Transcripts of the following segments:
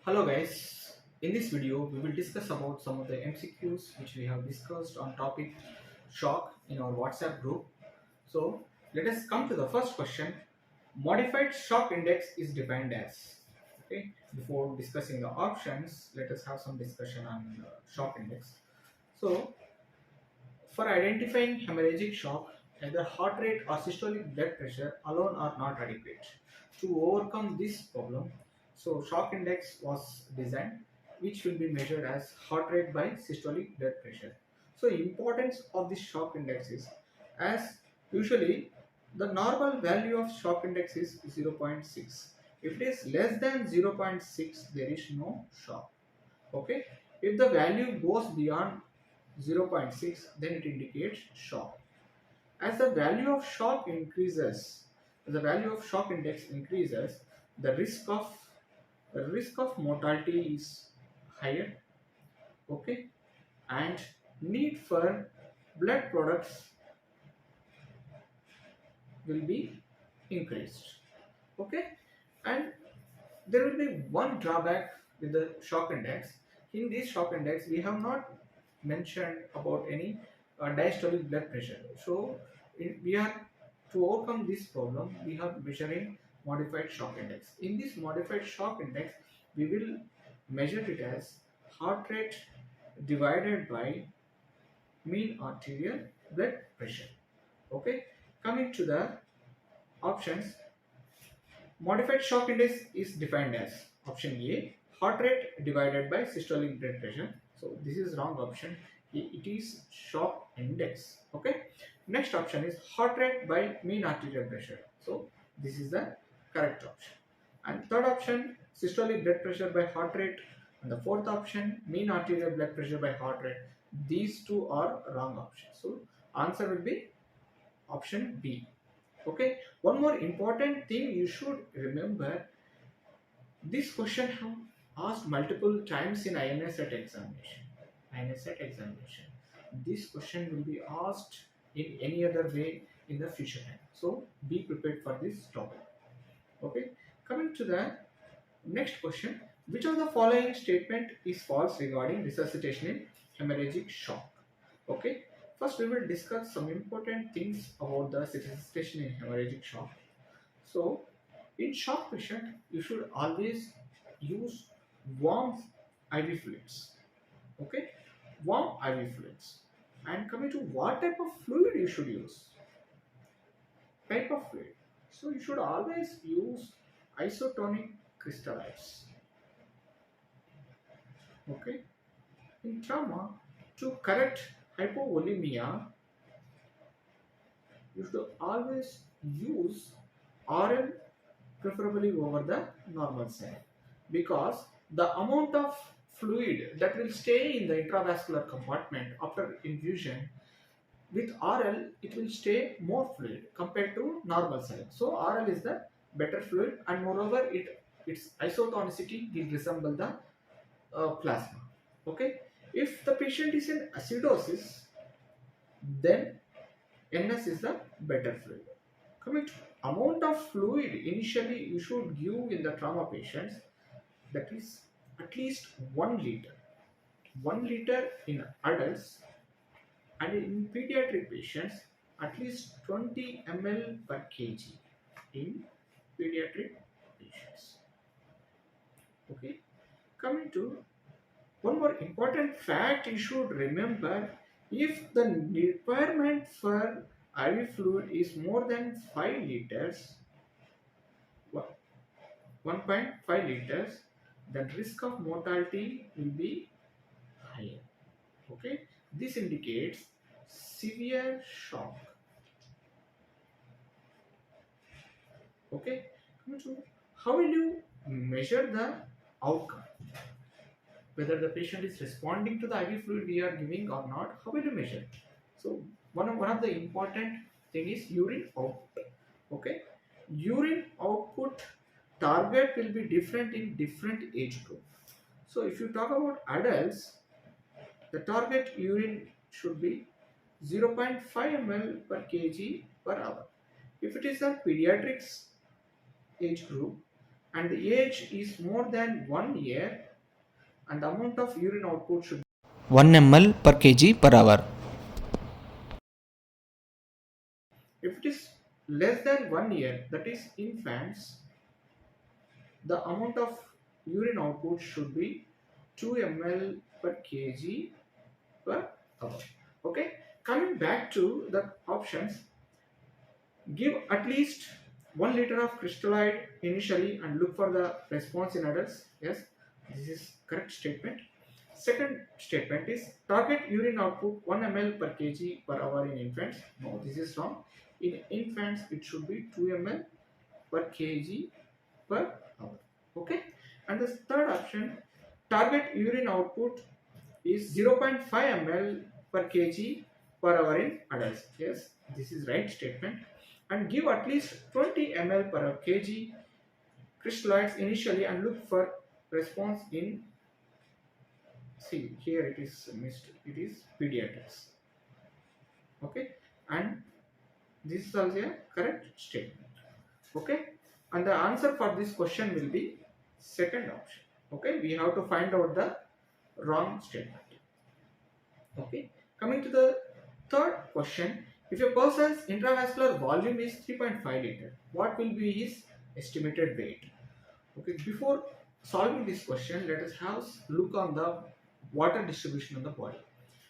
Hello guys, in this video we will discuss about some of the MCQs which we have discussed on topic shock in our WhatsApp group. So let us come to the first question. Modified shock index is defined as. Okay, before discussing the options, let us have some discussion on shock index. So for identifying hemorrhagic shock, either heart rate or systolic blood pressure alone are not adequate. To overcome this problem, so shock index was designed, which will be measured as heart rate by systolic blood pressure. So importance of this shock index is, as usually the normal value of shock index is 0.6. If it is less than 0.6, there is no shock. Okay. If the value goes beyond 0.6, then it indicates shock. As the value of shock increases, the value of shock index increases, the risk of mortality is higher. Okay, and need for blood products will be increased. Okay, and there will be one drawback with the shock index. In this shock index, we have not mentioned about any diastolic blood pressure. So we are to overcome this problem, we are measuring modified shock index. In this modified shock index, we will measure it as heart rate divided by mean arterial blood pressure. Okay, coming to the options, modified shock index is defined as option A, heart rate divided by systolic blood pressure. So this is wrong option. It is shock index. Okay. Next option is heart rate by mean arterial pressure. So this is the correct option. And third option, systolic blood pressure by heart rate. And the fourth option, mean arterial blood pressure by heart rate. These two are wrong options. So answer will be option B. Okay, one more important thing you should remember, this question have asked multiple times in inicet examination. This question will be asked in any other way in the future time. So be prepared for this topic. Okay, coming to the next question, which of the following statement is false regarding resuscitation in hemorrhagic shock? Okay, first we will discuss some important things about the resuscitation in hemorrhagic shock. So in shock patient, you should always use warm IV fluids. Okay, warm IV fluids. And coming to what type of fluid you should use, type of fluid. So you should always use isotonic crystallites. Okay, in trauma, to correct hypovolemia, you should always use RL, preferably over the normal side, because the amount of fluid that will stay in the intravascular compartment after infusion, with RL it will stay more fluid compared to normal side. So RL is the better fluid, and moreover its isotonicity will resemble the plasma. Okay, if the patient is in acidosis, then NS is the better fluid. Coming to amount of fluid initially you should give in the trauma patients, that is at least 1 liter. 1 liter in adults, and in pediatric patients at least 20 ml per kg in pediatric patients. Okay, coming to one more important fact you should remember, if the requirement for IV fluid is more than 5 liters, 1.5 liters, the risk of mortality will be higher. Okay, this indicates severe shock. Okay, so how will you measure the outcome, whether the patient is responding to the IV fluid we are giving or not? How will you measure? So one of the important thing is urine output. Okay, urine output target will be different in different age group. So if you talk about adults, the target urine should be 0.5 ml per kg per hour. If it is a pediatrics age group, and the age is more than 1 year, and the amount of urine output should 1 ml per kg per hour. if it is less than 1 year, that is infants, the amount of urine output should be 2 ml per kg per hour. Okay, coming back to the options, give at least 1 liter of crystallite initially and look for the response in adults. Yes, this is correct statement. Second statement is target urine output 1 ml per kg per hour in infants. No, this is wrong. In infants, it should be 2 ml per kg per hour. Okay, and the third option, target urine output is 0.5 ml per kg per hour in adults. Yes, this is right statement. And give at least 20 ml per kg crystallites initially and look for response in, see here it is missed, it is pediatrics. Okay, and this is also a correct statement. Okay, and the answer for this question will be second option. Okay, we have to find out the wrong statement. Okay, coming to the third question, if a person's intravascular volume is 3.5 liter, what will be his estimated weight? Okay, before solving this question, let us have a look on the water distribution of the body.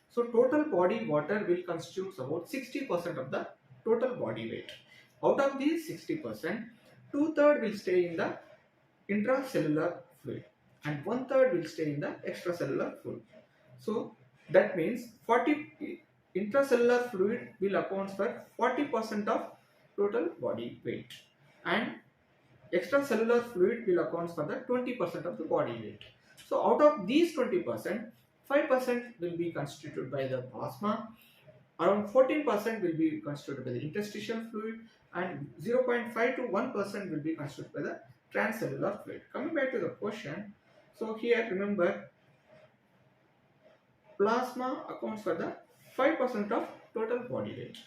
So total body water will constitute about 60% of the total body weight. Out of these 60%, two-thirds will stay in the intracellular fluid and one-third will stay in the extracellular fluid. So that means 40 intracellular fluid will account for 40% of total body weight, and extracellular fluid will account for the 20% of the body weight. So out of these 20%, 5% will be constituted by the plasma, around 14% will be constituted by the interstitial fluid, and 0.5 to 1% will be constituted by the transcellular fluid. Coming back to the question, so here remember, plasma accounts for the 5% of total body weight.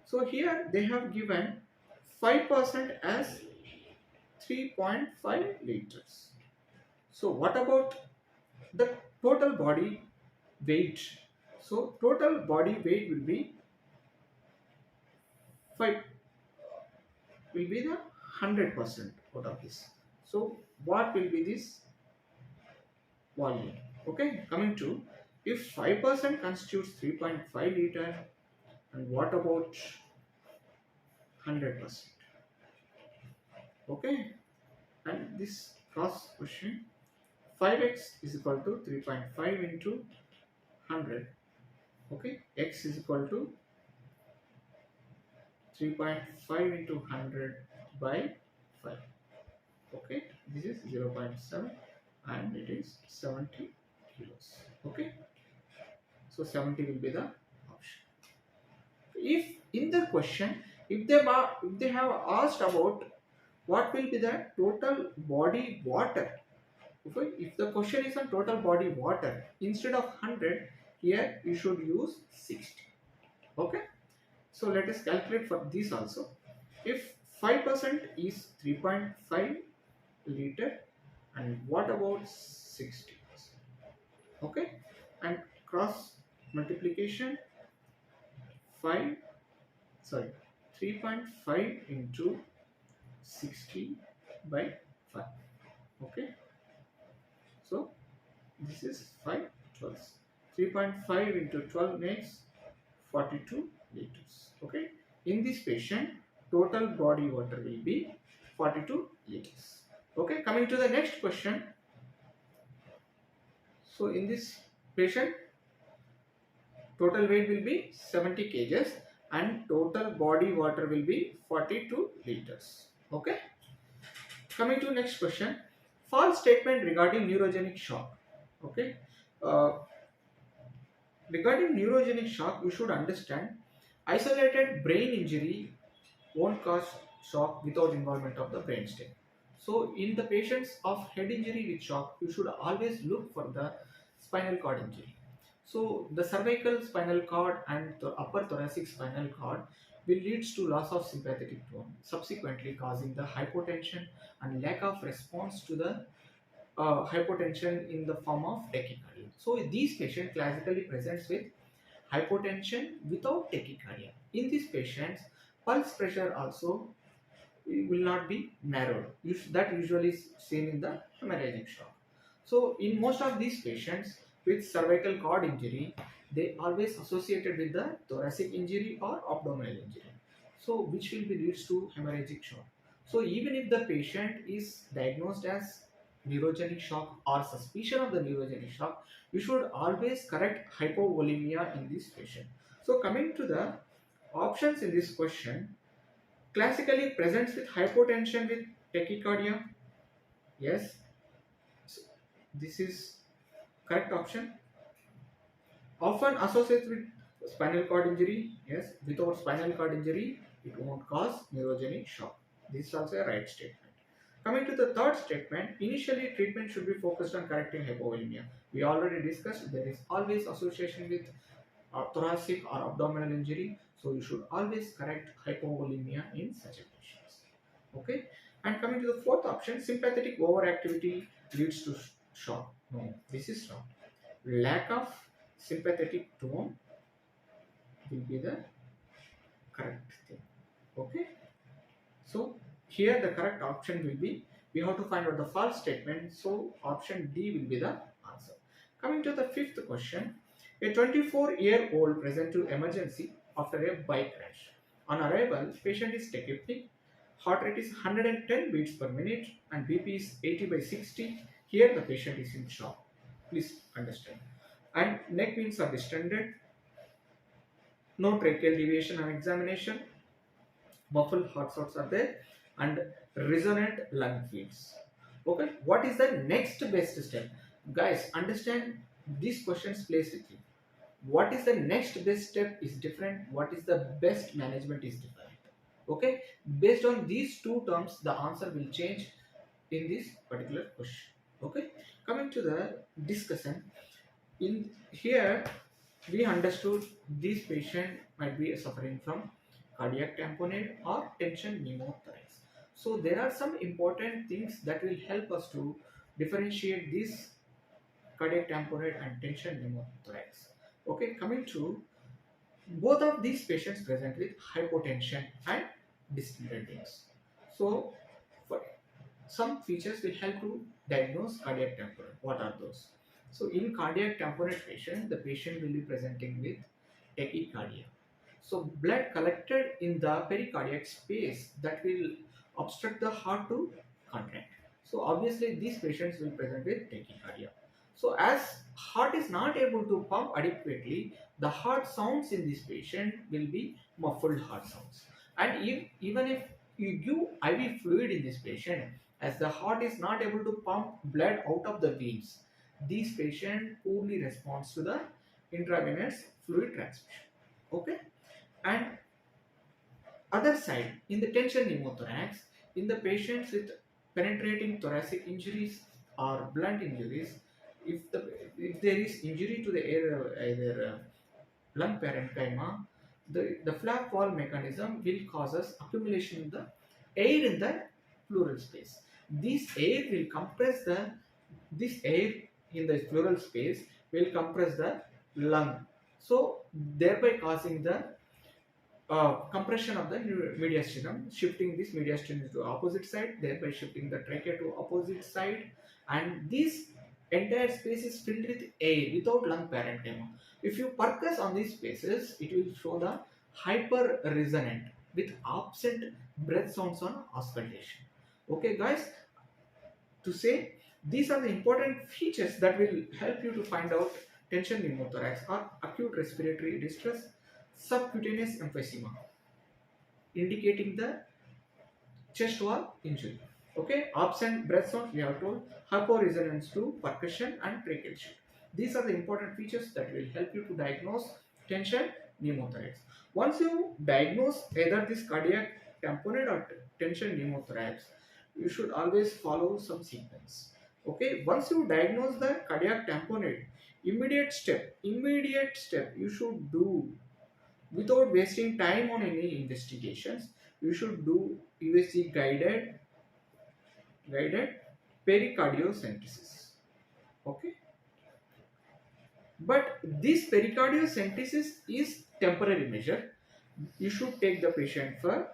So here they have given 5% as 3.5 liters. So what about the total body weight? So total body weight will be 5, will be the 100% out of this. So what will be this volume? Okay, coming to, if 5% constitutes 3.5 liter, and what about 100%? Okay, and this cross question, 5x is equal to 3.5 into 100. Okay, x is equal to 3.5 into 100 by 5. Okay, this is 0.7 and it is 70 kilos. Okay, so 70 will be the option. If in the question, if they have asked about what will be the total body water, okay, if the question is on total body water, instead of 100, here you should use 60. Okay, so let us calculate for this also. If 5% is 3.5 liter, and what about 60%? Okay, and cross multiplication, 5, sorry, 3.5 into 60 by 5. Okay, so this is 5 12. 3.5 into 12 makes 42 liters. Okay, in this patient, total body water will be 42 liters. Okay, coming to the next question. So in this patient, total weight will be 70 kgs and total body water will be 42 liters. Okay, coming to next question, false statement regarding neurogenic shock. Okay, uh, regarding neurogenic shock, you should understand, isolated brain injury won't cause shock without involvement of the brainstem. So in the patients of head injury with shock, you should always look for the spinal cord injury. So the cervical spinal cord and the upper thoracic spinal cord will leads to loss of sympathetic tone, subsequently causing the hypotension and lack of response to the hypotension in the form of tachycardia. So these patients classically presents with hypotension without tachycardia. In these patients, pulse pressure also will not be narrowed. That usually is seen in the hemorrhagic shock. So in most of these patients with cervical cord injury, they always associated with the thoracic injury or abdominal injury. So which will be leads to hemorrhagic shock. So even if the patient is diagnosed as neurogenic shock or suspicion of the neurogenic shock, you should always correct hypovolemia in this patient. So coming to the options in this question, classically presents with hypotension with tachycardia. Yes, so this is correct option. Often associated with spinal cord injury. Yes, without spinal cord injury, it won't cause neurogenic shock. This is also a right statement. Coming to the third statement, initially treatment should be focused on correcting hypovolemia. We already discussed there is always association with thoracic or abdominal injury, so you should always correct hypovolemia in such a patients. Okay, and coming to the fourth option, sympathetic overactivity leads to shock. No, this is wrong. Lack of sympathetic tone will be the correct thing. Okay, so here the correct option will be, we have to find out the false statement, so option D will be the answer. Coming to the fifth question, a 24-year-old present to emergency after a bike crash. On arrival, patient is tachypneic, heart rate is 110 beats per minute and BP is 80/60. Here the patient is in shock. Please understand. And neck veins are distended, no tracheal deviation on examination, muffled heart sounds are there, and resonant lung fields. Okay, what is the next best step? Guys, understand these questions place with you. What is the next best step is different. What is the best management is different. Okay, based on these two terms, the answer will change in this particular question. Okay, coming to the discussion, in here we understood this patient might be suffering from cardiac tamponade or tension pneumothorax. So there are some important things that will help us to differentiate this cardiac tamponade and tension pneumothorax. Okay, coming to both of these patients present with hypotension and dyslipidemias. So for some features will help to diagnose cardiac tamponade. What are those? So in cardiac tamponade patient, the patient will be presenting with tachycardia. So blood collected in the pericardiac space that will obstruct the heart to contract. So obviously these patients will present with tachycardia. So as heart is not able to pump adequately, the heart sounds in this patient will be muffled heart sounds. And even if you give IV fluid in this patient, as the heart is not able to pump blood out of the veins, this patient poorly responds to the intravenous fluid transmission. Okay, and other side, in the tension pneumothorax, in the patients with penetrating thoracic injuries or blunt injuries, if there is injury to the air, either lung parenchyma, the flap wall mechanism will causes accumulation in the air in the pleural space. This air in the pleural space will compress the lung, so thereby causing the compression of the mediastinum, shifting this mediastinum to opposite side, thereby shifting the trachea to opposite side, and this entire space is filled with air without lung parenchyma. If you percuss on these spaces, it will show the hyper resonant with absent breath sounds on auscultation. Okay, guys, to say these are the important features that will help you to find out tension pneumothorax or acute respiratory distress, subcutaneous emphysema, indicating the chest wall injury. Okay, absent breath sound we have told, hyporesonance to percussion and tracheal shift. These are the important features that will help you to diagnose tension pneumothorax. Once you diagnose either this cardiac tamponade or tension pneumothorax, you should always follow some sequence. Okay, once you diagnose the cardiac tamponade, immediate step you should do without wasting time on any investigations, you should do USG guided pericardiocentesis. Okay, but this pericardiocentesis is temporary measure. You should take the patient for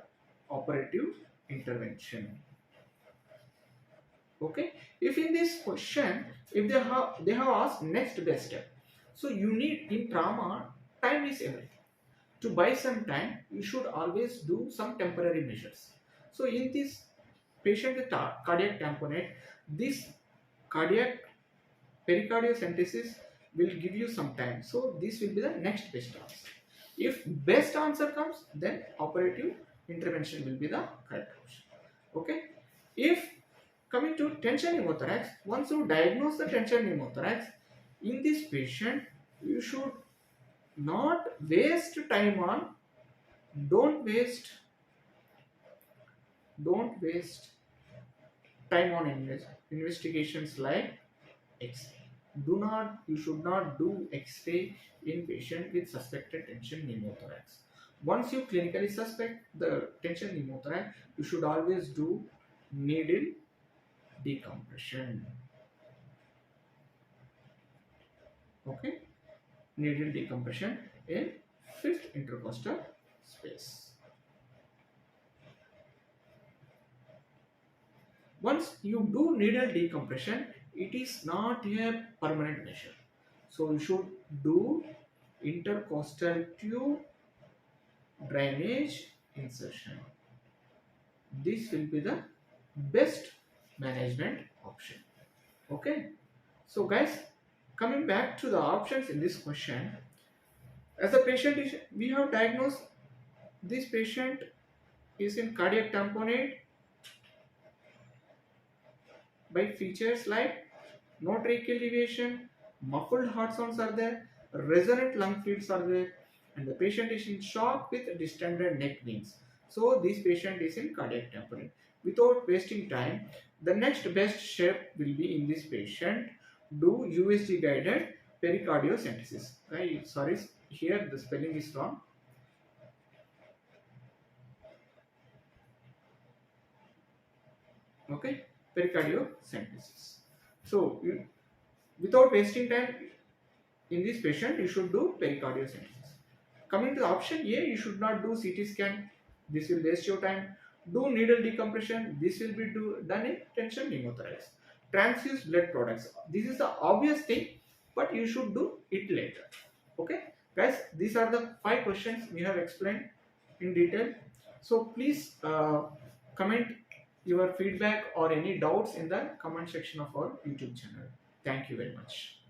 operative intervention. Okay, if in this question, if they have asked next best step, so you need, in trauma, time is everything. To buy some time, you should always do some temporary measures. So in this patient with cardiac tamponade, this cardiac pericardiocentesis will give you some time. So this will be the next best answer. If best answer comes, then operative intervention will be the correct option. Okay. If coming to tension pneumothorax, once you diagnose the tension pneumothorax, in this patient, you should not waste time on, don't waste time on investigations like X-ray. You should not do X-ray in patient with suspected tension pneumothorax. Once you clinically suspect the tension pneumothorax, you should always do needle decompression. Okay, needle decompression in fifth intercostal space. Once you do needle decompression, it is not a permanent measure. So you should do intercostal tube drainage insertion. This will be the best management option. Okay. So guys, coming back to the options in this question, as a patient is, we have diagnosed this patient is in cardiac tamponade by features like no tracheal deviation, muffled heart sounds are there, resonant lung fields are there, and the patient is in shock with distended neck wings. So this patient is in cardiac tamponade. Without wasting time, the next best step will be in this patient do USG guided pericardiocentesis. Sorry, here the spelling is wrong. Okay, pericardiocentesis. So without wasting time in this patient, you should do pericardiocentesis. Coming to the option A, you should not do CT scan. This will waste your time. Do needle decompression. This will be done in tension pneumothorax. Transfuse blood products. This is the obvious thing, but you should do it later. Okay, guys, these are the 5 questions we have explained in detail. So please comment your feedback or any doubts in the comment section of our YouTube channel. Thank you very much.